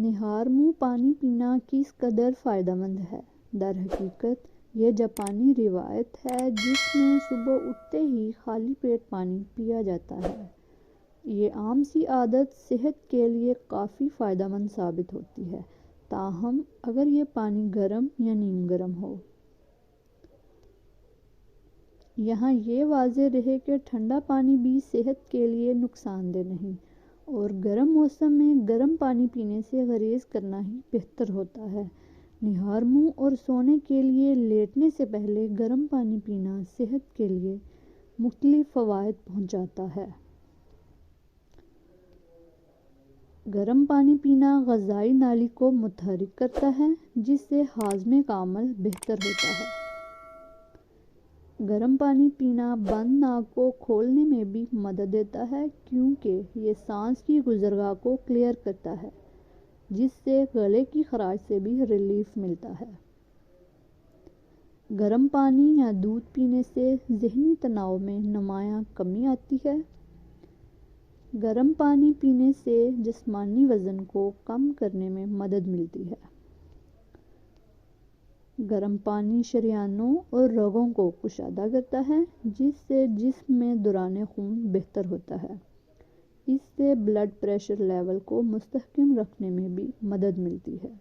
نہار منہ پانی پینا کس قدر فائدہ مند ہے؟ در حقیقت یہ جاپانی روایت ہے جس میں صبح اٹھتے ہی خالی پیٹ پانی پیا جاتا ہے۔ یہ عام سی عادت صحت کے لیے کافی فائدہ مند ثابت ہوتی ہے، تاہم اگر یہ پانی گرم یا نیم گرم ہو۔ یہاں یہ واضح رہے کہ ٹھنڈا پانی بھی صحت کے لیے نقصان دہ نہیں، اور گرم موسم میں گرم پانی پینے سے گریز کرنا ہی بہتر ہوتا ہے۔ نہار منہ اور سونے کے لیے لیٹنے سے پہلے گرم پانی پینا صحت کے لیے مختلف فوائد پہنچاتا ہے۔ گرم پانی پینا غذائی نالی کو متحرک کرتا ہے، جس سے ہاضمے کا عمل بہتر ہوتا ہے۔ گرم پانی پینا بند ناک کو کھولنے میں بھی مدد دیتا ہے کیونکہ یہ سانس کی گزرگاہ کو کلیئر کرتا ہے، جس سے گلے کی خراش سے بھی ریلیف ملتا ہے۔ گرم پانی یا دودھ پینے سے ذہنی تناؤ میں نمایاں کمی آتی ہے۔ گرم پانی پینے سے جسمانی وزن کو کم کرنے میں مدد ملتی ہے۔ گرم پانی شریانوں اور رگوں کو کشادہ کرتا ہے، جس سے جسم میں دوران خون بہتر ہوتا ہے۔ اس سے بلڈ پریشر لیول کو مستحکم رکھنے میں بھی مدد ملتی ہے۔